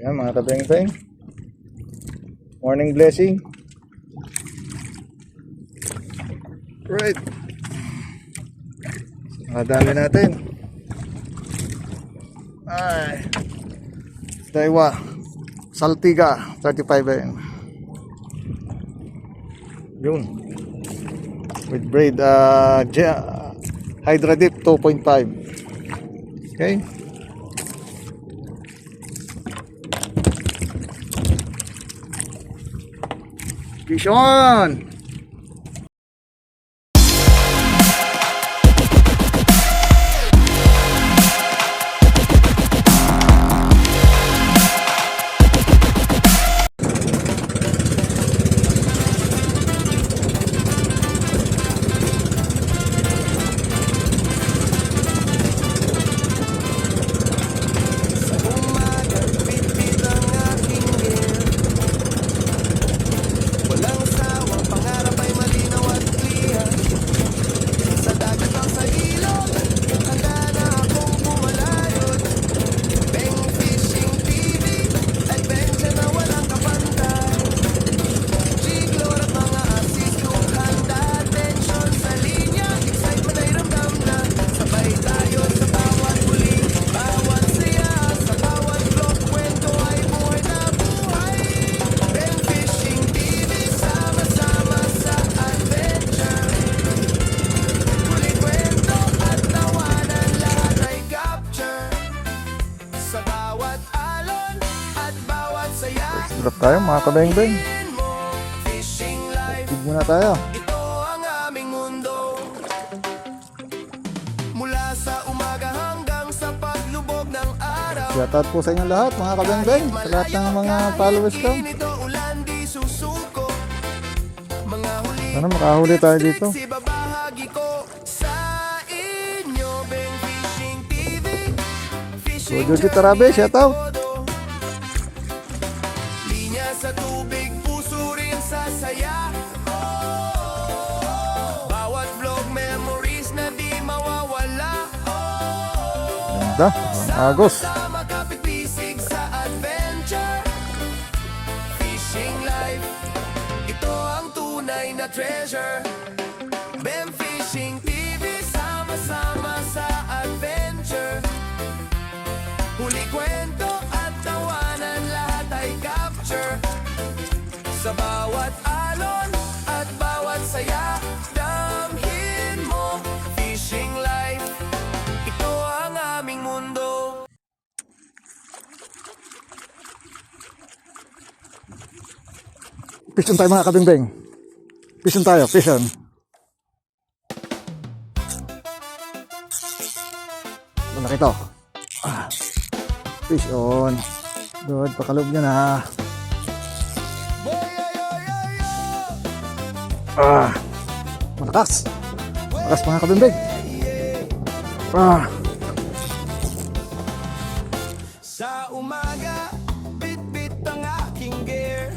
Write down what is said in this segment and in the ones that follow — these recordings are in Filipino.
Yan mga kabeng-beng. Morning blessing. Right. Nakadali natin. Ay. Daiwa. Saltiga. 35 ayun. Yun. With braid. Hydra dip 2.5. Okay. Fish on! Drop tayo mga kabeng-beng. Tig muna tayo. Ito ang aming mundo. Mula sa umaga hanggang sa paglubog ng araw. Shoutout po sa inyo lahat mga kabeng-beng. Sa lahat ng mga followers ko. Sana makahuli tayo dito. So, Jojo Tarabe, shoutout. Sa tubig, puso rin sa saya. Bawat vlog, memories na di mawawala. Ganda, agos. Sama kapit-bisig sa adventure. Fishing life, ito ang tunay na treasure. Ben Fishing TV, sama-sama sa adventure. Huli kwento at tawanan, lahat ay capture. Sa bawat alon at bawat saya, damhin mo fishing life. Ito ang aming mundo. Fishon tayo mga kabeng-beng. Fishon tayo, fishon. Wala kito. Fish on. Good, pakalob nyo na. Malakas. Malakas mga kabeng-beng. Sa umaga, bit-bit ang aking gear.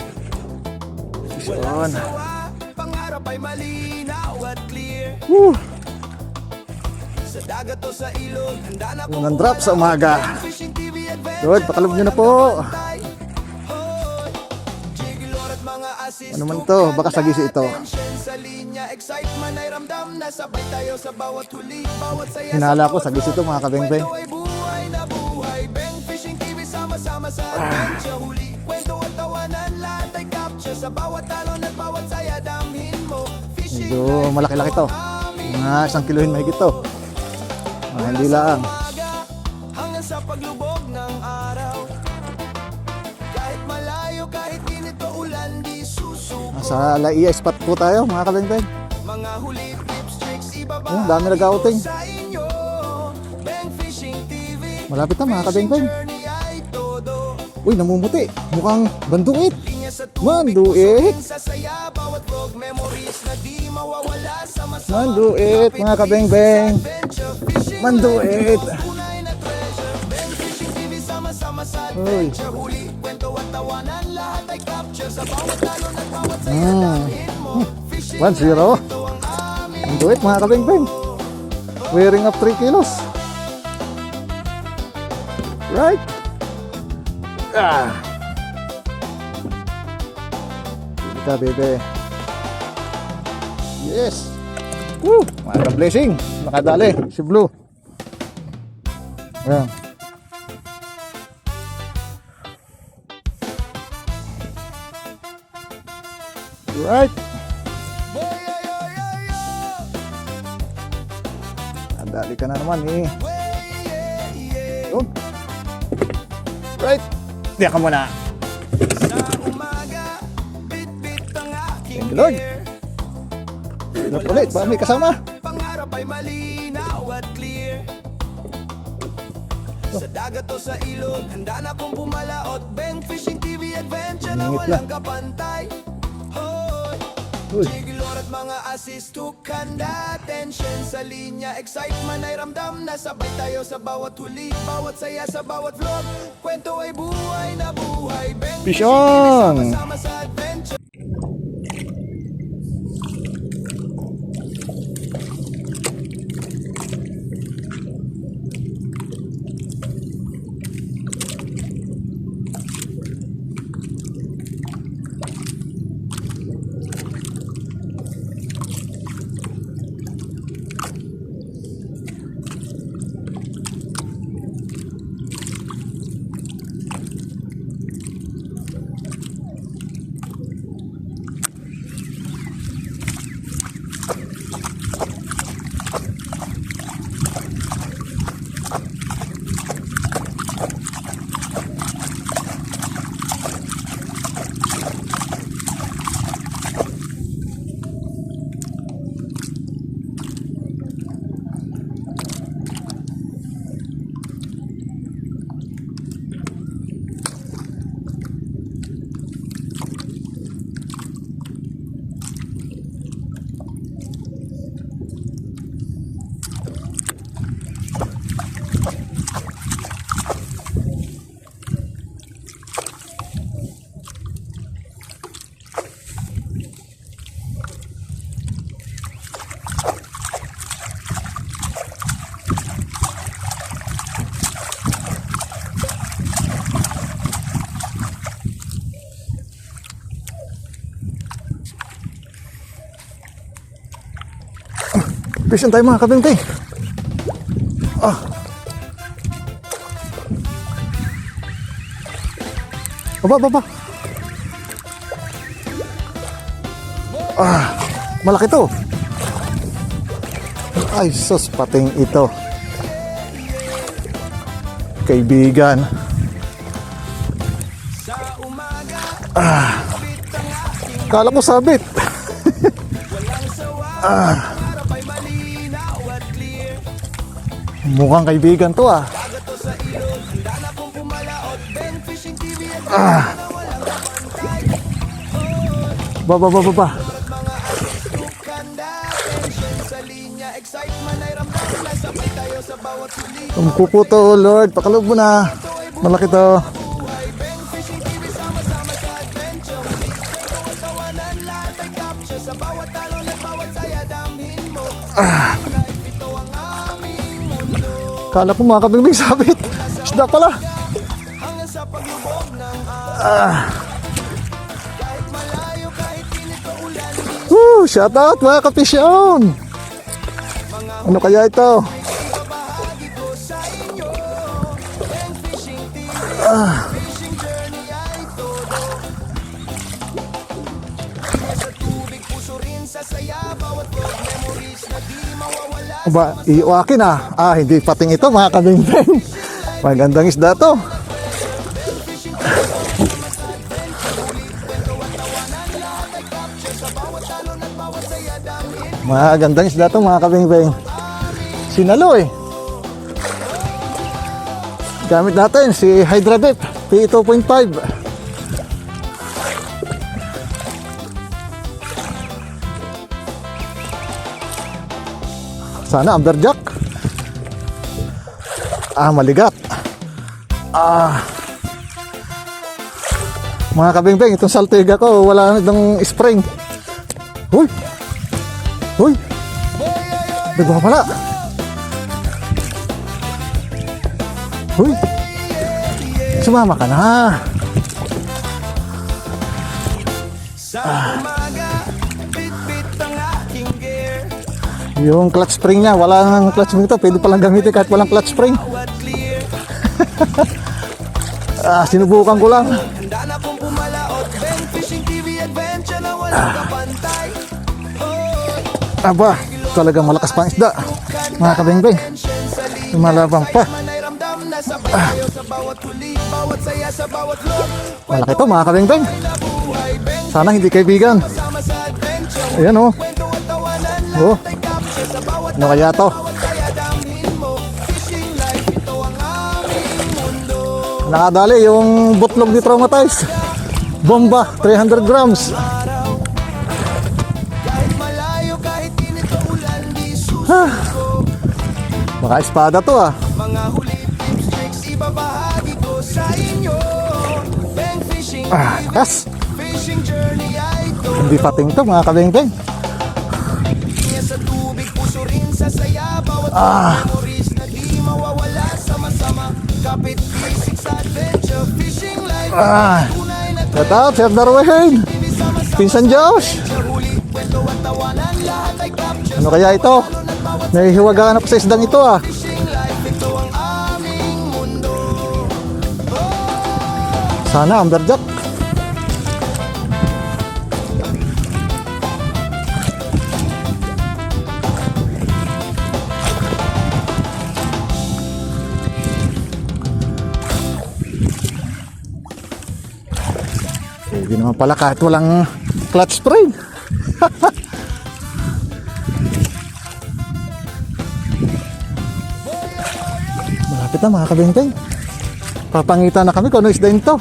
Fish on. Walang sawa, pangarap ay malinaw at clear. Woo! Sa dagat o sa ilog, handa na po Unang drop sa umaga. Fishing TV adventure. Good, pakalob nyo na po. Jigilor at mga assist. Ano man to? Baka sagisi ito. Sa linya, excitement ay ramdam na sabay tayo sa bawat huli, bawat saya. Hinala ko, sagis ito mga kabeng-beng. Kwento ay buhay na buhay. Bang Fishing TV, sama-sama sa adventure. Huli, kwento at tawanan, lahat ay capture. Sa bawat talon at bawat saya, damhin mo. Fishing Medyo malaki-laki to. Mga 1 kilohin mahigit to. Hindi lang. hanggang sa paglubog ng araw. Kahit malayo, kahit init o ulan, di susuko. Sa Laia spot po tayo mga kabeng-beng. Mga huli, tips, tricks, ibaba Dami nag-outing. sa inyo. Bang Fishing TV, Malapit na mga kabeng-beng. journey ay todo. Uy, namumuti. Mukhang banduit. Linya sa tubig, Manduit. puso rin sa saya. Bawat vlog, memories na di mawawala. Sama-sama, Manduit mga kabeng-beng. adventure, fishing Manduit. tunay na treasure. Bang Fishing TV, sama-sama sa Uy. adventure. Huli, kwento at tawanan, lahat ay capture. Sa bawat talon at bawat saya, damhin mo. Fishing 1-0. ito ang aming Banduit mga kabeng-beng. Wearing up 3 kilos. Right. Pili ka, bebe. Yes! Woo! Mga blessing. Nakadali. Si Blue. Ayan. Right. Nadali ka na naman eh. Yun. Right. Diyan ka muna. Thank you, Lord. Pinap ulit. Baka may kasama. Pangarap ay malinaw at clear. Sa dagat o sa ilog, handa na kong pumalaot. Bang Fishing TV Adventure na Ingit walang na. kapantay. Hoy! Uy. Jigilor at mga assist to kanda. Tension sa linya, excitement ay ramdam na sabay tayo sa bawat huli, bawat saya sa bawat vlog. Kwento ay buhay na buhay. Bang Fish Fishing TV, on! sama-sama sa adventure. Fishing tayo mga kabente. Baba. Malaki to. Ay, sus, pating ito. Kaibigan. Sa umaga, Kala ko sabit. walang sawa. Pangarap ay malinaw at clear. Mukhang kaibigan to ah. Dagat o sa ilog, handa na kong pumalaot. Bang Fishing TV at na walang kapantay. Baba. At mga assist to kanda. Tension sa linya, excitement ay ramdam na sabay tayo sa bawat huli. Tumpuputo, Lord. Pakalob mo na. Malaki to. Buhay, Bang Fishing TV, sama-sama sa adventure. Kwento at tawanan, lahat ay capture. Sa bawat talon at bawat saya, damhin mo. Kahit ito ang aming mundo. Kala ko mga kabingbing sabit. Isda pala. Hanggang sa paglubog ng kahit malayo, kahit init o ulan. Woo! Shout out mga kapisyon. Ano kaya ito? Ibabahagi ko sa inyo. Bang Fishing TV, fishing journey ay todo. Kaya sa tubig, puso rin sa saya. Bawat vlog, memories na di mawawala. Ba, iuakin ah. Hindi pating ito mga kabingbing. Magandang isda to. Magandang isda to mga kabingbing. Sinalo eh. Gamit natin si Hydra Dip P2.5. Sana amberjack. Maligat. Mga kabingbing, itong saltiga ko wala na itong spring. Huy. Nagbawa pala. Huy. Sumama ka na. Sa umaga, bit-bit ang aking gear. Yung clutch spring niya, wala nang clutch spring ito. Pwede palang gamitin kahit walang clutch spring. Bawat clear. Sinubukan ko lang. Handa na kong pumalaot. Ben Fishing TV Adventure na walang kapantay. Aba, talagang malakas pang isda. Mga kabengbeng, lumalabang pa. Manay ramdam na sabay tayo sa bawat huli. Bawat saya sa bawat vlog. Malaki to mga kabengbeng. Buhay, Ben. Sana hindi kaibigan. Sama sa adventure. Ayan oh. Kwento at tawanan lang. Oh, Ay capture sa bawat ano kaya to? saya damhin mo. Fishing life, ito ang aming mundo. Nakadali yung butlog ni Traumatize. Bomba, 300 grams. Kahit malayo, kahit init o ulan, di susuko. Baka espada to ah. Mga huli, tips, tricks, ibabahagi ko sa inyo. Bang Fishing TV, Kas, fishing journey ay ito. hindi pating to mga kabengbeng. Niya sa tubig, puso rin sa saya. Bawat memories na di mawawala. Sama-sama, kapit, basics, adventure, fishing life. Tunay na Shout out, Sir Darwin. hindi sama-sama. Pinsan Josh. Sa huli, kwento at tawanan, lahat ay capture. Ano kaya ito? Nahihiwagaan ako sa isdang ito ah. Fishing life, ito ang aming mundo. Sana amberjack. Pwede naman pala kahit walang clutch spring. Malapit na mga kabengkeng. Papangita na kami kung ano isda ito.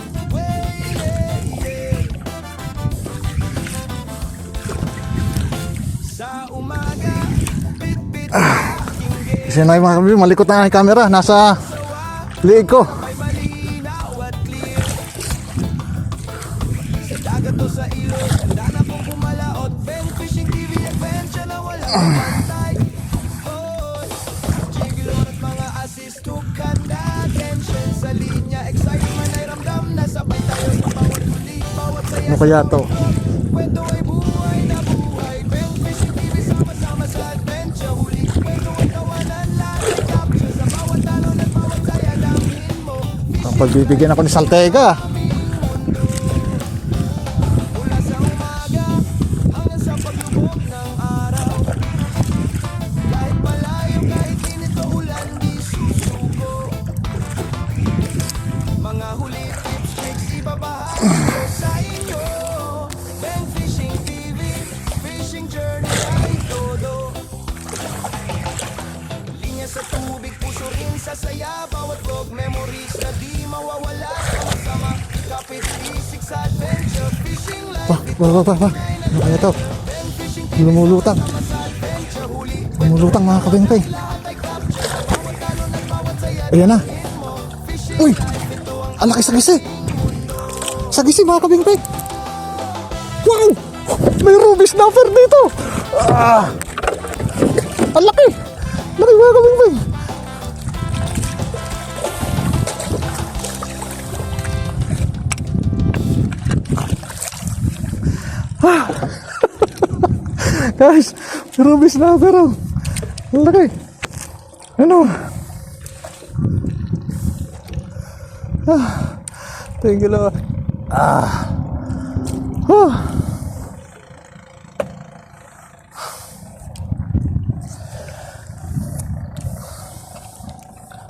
Sa umaga, bit-bit Kasi na yung mga kabengkeng, malikot na ang camera. Nasa liig ko. ay malinaw at clear. Sa dagat o sa ilog, handa na kong pumalaot. Bang Fishing TV Adventure na walang kapantay. Jiggle at mga assist, hook, handa, tension sa linya. Excitement ay ramdam na sabay tayo sa bawat huli. Bawat saya Ano kaya to? kwento ay buhay na buhay. Bang Fishing TV sama-sama sa adventure. Huli, kwento at tawanan, lahat ay capture. Sa bawat talon at bawat saya damhin mo. Ang pagbibigyan ako ni Saltega. Mula sa umaga hanggang sa paglubog ng araw. Kahit malayo, kahit init o ulan, di susuko. Mga huli, tips, tricks, ibabahagi ko sa inyo. Bang Fishing TV, fishing journey ay todo. Linya sa tubig, puso rin sa saya. Bawat vlog, memories na di mawawala. Sama-sama, kapit, isik sa adventure, fishing life. Wah. Ano kaya to? Lumulutang. Lumulutang mga kabengkeng. Ayan na. Uy! Ang laki sa gisi. Sa gisi mga kabengkeng. Wow! May ruby snapper dito. Ang laki. Laki mga kabengkeng. Guys, ruby snapper oh. Ang laki. Ano? Thank you Lord.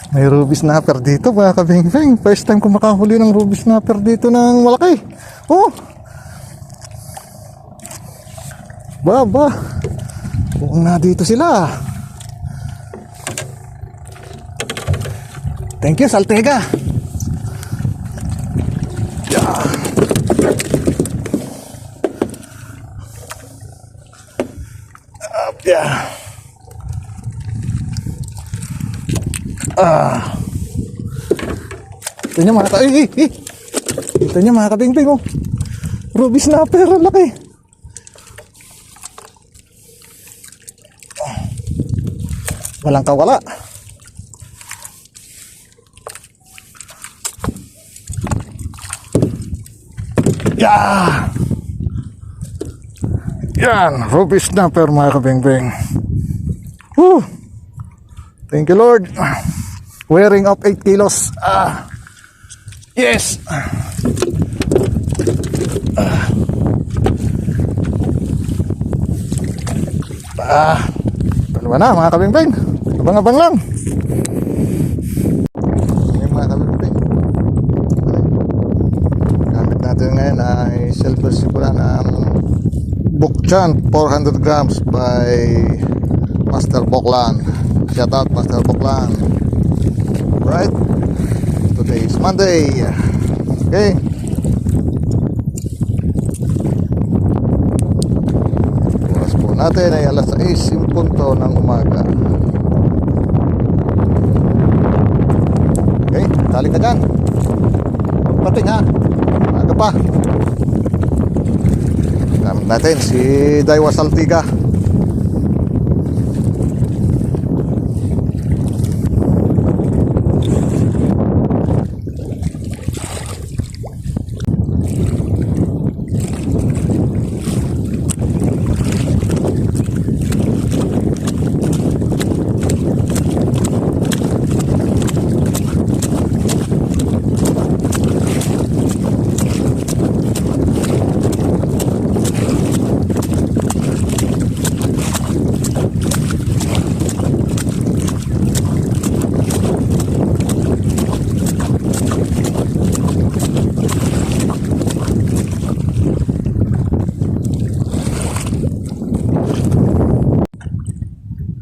May ruby snapper dito mga kabengkeng. First time ko makahuli ng ruby snapper dito ng malaki. Oh! Baba. Buong na dito sila. Thank you, Saltega. Yeah. Up, yeah. Ito niya mga Ito niya mga kabingping oh. Ruby snapper, ang laki. Walang kawala. Yeah! Yan, ruby snapper mga kabeng-beng. Woo! Thank you Lord. Wearing up 8 kilos. Yes! Ano ba na mga kabeng-beng? Abang-abang lang. Ngayon mga kabeng-beng, gamit natin ngayon ay silver sipula ng Bukchan 400 grams by Master Boklan. Shout out Master Boklan. Right, today is Monday. Okay, oras po natin ay alas 6:00 ng umaga. Okay, tali ka dyan. Pating ha, aga pa. Gamit natin si Daiwa Saltiga.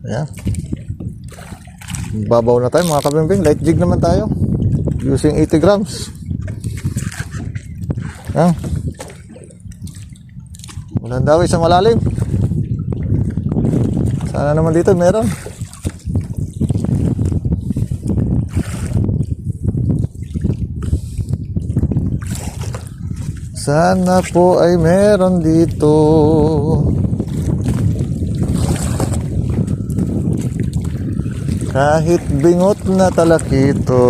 Ayan. Babaw na tayo mga kabimbing. Light jig naman tayo. Using 80 grams. Ayan. Walang dawi sa malalim. Sana naman dito meron. Sana po ay meron dito. Kahit bingot na talakito.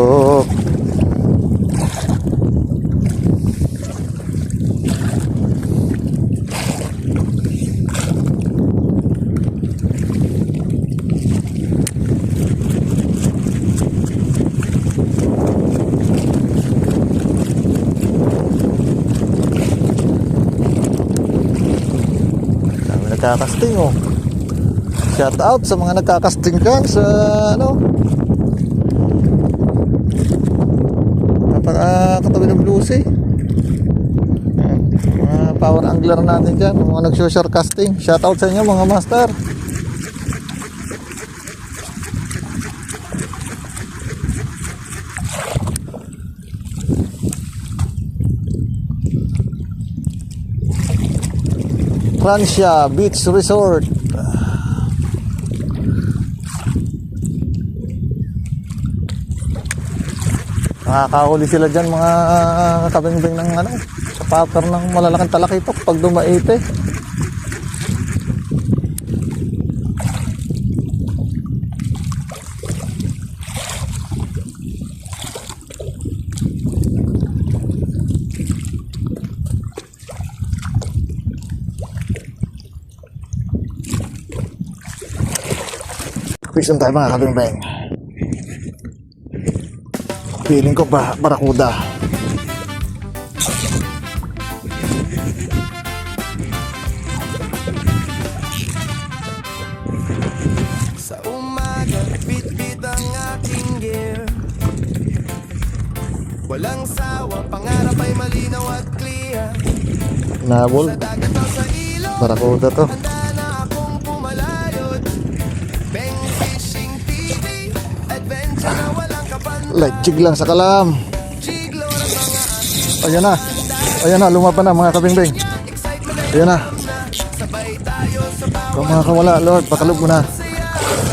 Kami nagkakasting oh. Shout out sa mga nagkakasting dyan sa ano, katabi ng Blue Sea. Mga power angler natin dyan, mga nag-social casting. Shout out sa inyo mga master. Francia Beach Resort. Nakakahuli sila dyan mga kabingbing ng ano, sa paper ng malalaking talakitok pag dumaite. Fishing tayo mga kabingbing. Feeling ko ba barakuda. Sa umaga, bit-bit ang aking gear. Walang sawa, pangarap ay malinaw at clear. Nabol. Sa dagat o sa ilog, Barakuda to. handa na akong pumalayot. Bang Fishing TV, adventure na walang kapantayan. Light jig lang sa kalam. Jiglo ng mga ating Ayan na. Ayan na, lumaban na mga kabingbing. excitement ay Ayan na. sabay tayo sa bawat Kung makakawala, Lord, pakalog mo na. saya.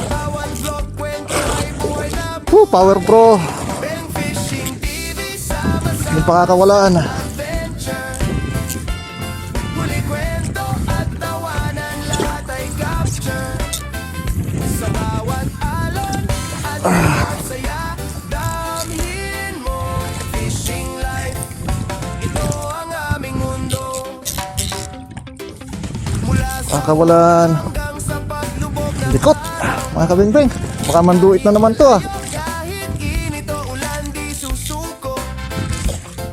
Bawat vlog, kwento ay buhay na. Power Pro. Bang Fishing TV, sama-sama Hindi pakakawalaan. adventure. Huli kwento at tawanan, lahat ay capture. Sa bawat alon at bawat saya, damhin mo. Fishing life, ito ang aming mundo. Kakawalan. Likot. Mga kabing-bing. Baka manduit na naman to ah. Kahit init o ulan di susuko.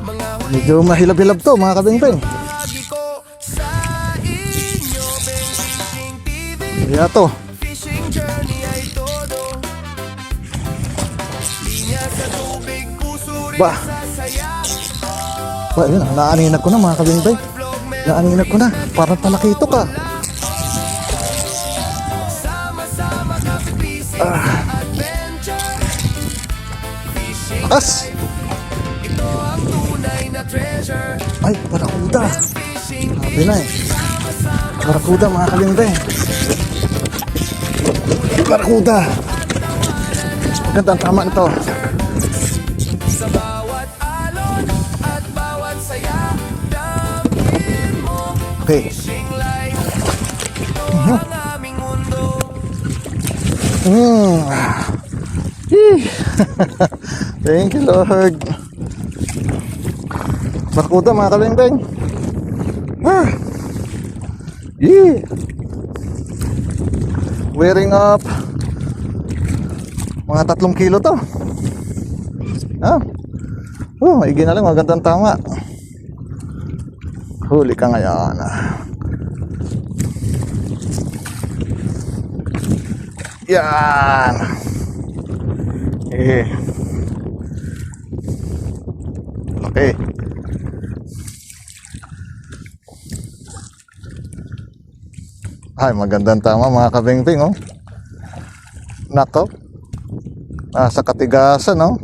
Mga Medyo mahilab-hilab to mga kabing-bing. lagi ko sa inyo. Beng Fishing TV, Kaya to. fishing journey ay todo. Linya sa tubig, puso rin Ba. sasaya. Ba, yun. Naaninag ko na mga kabing-bing. Vlog meron Naaninag ko na. Parang palakito ka. sama-sama kapipisig sa adventure. Fishing, As. ito ang tunay na treasure. Ay, barakuda. Fishing, Sabi na eh. Barakuda mga kabing-bing. Barakuda. Magandang tama nito. sa bawat alon at bawat saya. Damhin mo, Okay. fishing life. Ito ang aming mundo. Yee. Thank you, Lord. Barakuda mga kabing-bing. Yee. Wearing up. Mga 3 kilo to. Maigi na lang. Magandang tama. Huli ka ngayon. Yan. Okay. Ay, magandang tama mga kabing-bing, oh. Nako. Nasa katigasan, no?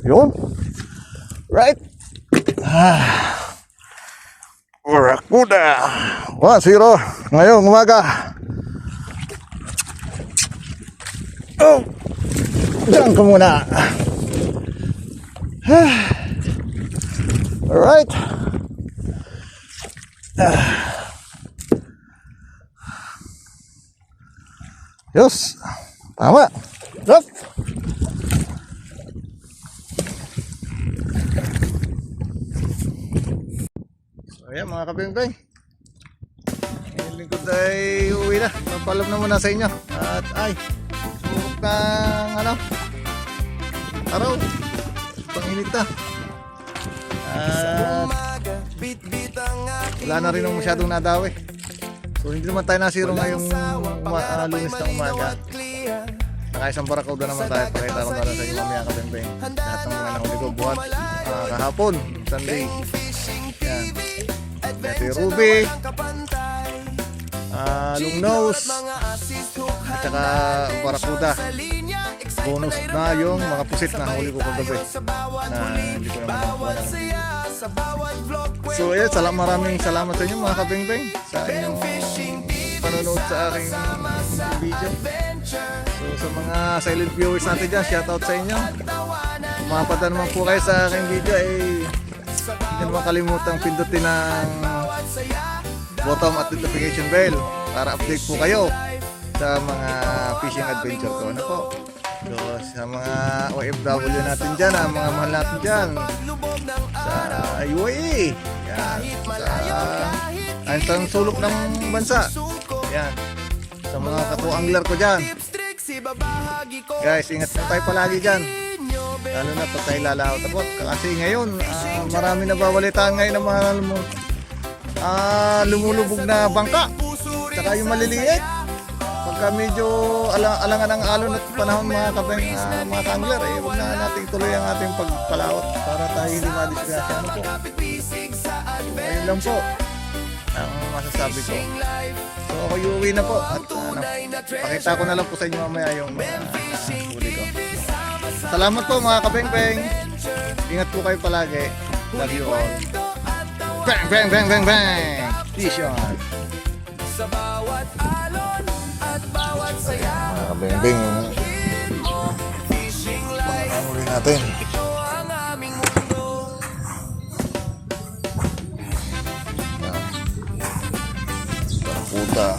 Yun. Right. Barakuda. 1-0. Ngayong umaga. Oh. Diyan ka muna. Alright. Yes. Tama. Up. So ayan mga kabing-bing. Yung lingkod ay uwi na. Papalam na muna sa inyo. At ay, sumurok ng araw. Panginit na. At Umaga, bit-bit ang aking wala na rin nung masyadong nadawi. So hindi naman tayo nasiro ngayong lunes na umaga. clear. Nakaisang barakuda naman tayo. Pakita ko na lang sa inyo mamaya kabing-bing. Lahat ng mga nahuli ko buhat kahapon, Sunday. Yan. Ito yung Ruby, long nose, at saka barakuda. Bonus na yung mga pusit na huli ko kagabi na hindi ko naman nakuha ng video. So ayan, maraming salamat sa inyo mga kabing-bing sa inyong panonood sa aking video. So sa mga silent viewers natin dyan, shoutout sa inyo. Mapada naman po kayo sa aking video ay hindi naman kalimutang pindutin ng bottom at notification bell para update po kayo sa mga fishing adventure ko. Ano po? So, sa mga OFW natin dyan, ang mga mahal natin dyan sa UAE, yan, sa sulok ng bansa, yan, sa mga katuangler ko dyan. Guys, ingat po tayo palagi dyan, lalo na pag tayo lalaot. Kasi ngayon marami nababalitaan ngayon ng mga lumulubog na bangka, saka yung maliliit. Pagka medyo alangan ang alon at panahon mga ka-angler, huwag na nating tuloy ang ating pagpalawat para tayo hindi madisgrasya. Ano po? Ayun lang po ang masasabi ko. So ako uuwi na po at pakita ko na lang po sa inyo mamaya yung huli ko. Salamat po mga kabeng-beng. Ingat po kayo palagi. Love you all. Bang bang bang bang bang. Fish on. Sa bawat alon at bawat saya. Kabeng-beng. Ang huli natin. Puta.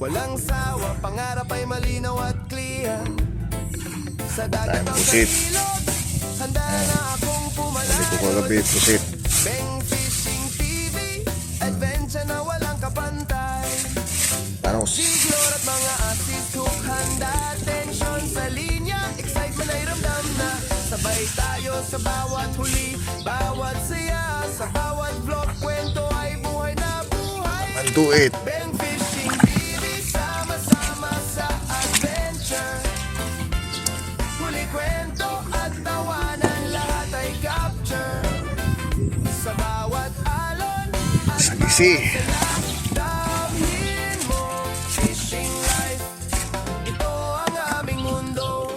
Walang sawa, pangarap ay malinaw at clear. Sa dagat Tayong ang pusit. ilog, handa na akong Huli ko pumalaya. kagabi, pusit. Beng Fishing TV, adventure na walang kapantay. Panos. Siglor at mga assist hook, handa, tension sa linya. Excitement ay ramdam na, sabay tayo sa bawat huli, bawat saya, sa bawat vlog, kwento ay buhay na buhay. I'll do it. Beng Fishing TV, sama-sama sa adventure. Huli, kwento at tawanan, lahat ay capture. Sa bawat alon at Sagisi. damhin mo. Fishing life, ito ang aming mundo.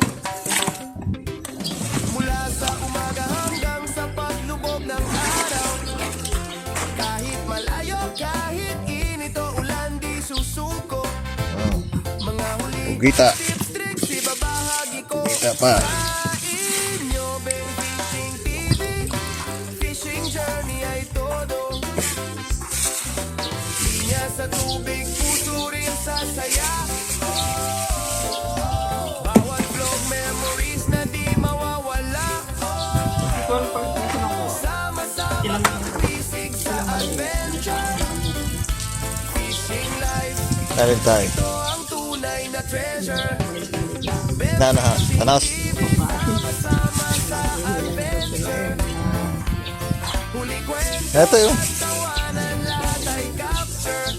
Mula sa umaga hanggang sa paglubog ng araw. Kahit malayo, kahit init o ulan, di susuko. Oh, Mga huli, Ugita. tips, tricks, ibabahagi ko Ugita pa. sa inyo. Beng Fishing TV, fishing journey ay todo. Linya sa tubig, puso rin sa saya. Bawat vlog, memories na di mawawala. Sama-sama pag-isig sa adventure. Fishing life, Tarin tayo. ito ang tunay na treasure. Tanas. Sama-sama sa adventure. Huli, kwento, Ito yung. tawanan, lahat ay capture.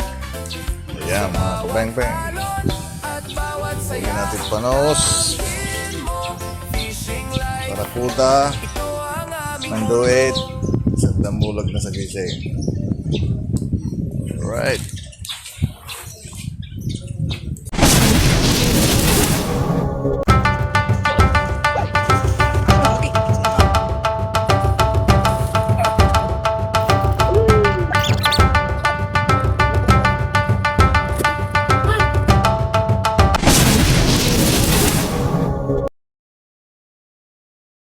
Ayan, mga kabeng-beng. Alon at bawat Huli saya. natin panos. Fishing life, Barakuda. ito ang aming Manduit. Sa dambulag na sa gising. Alright.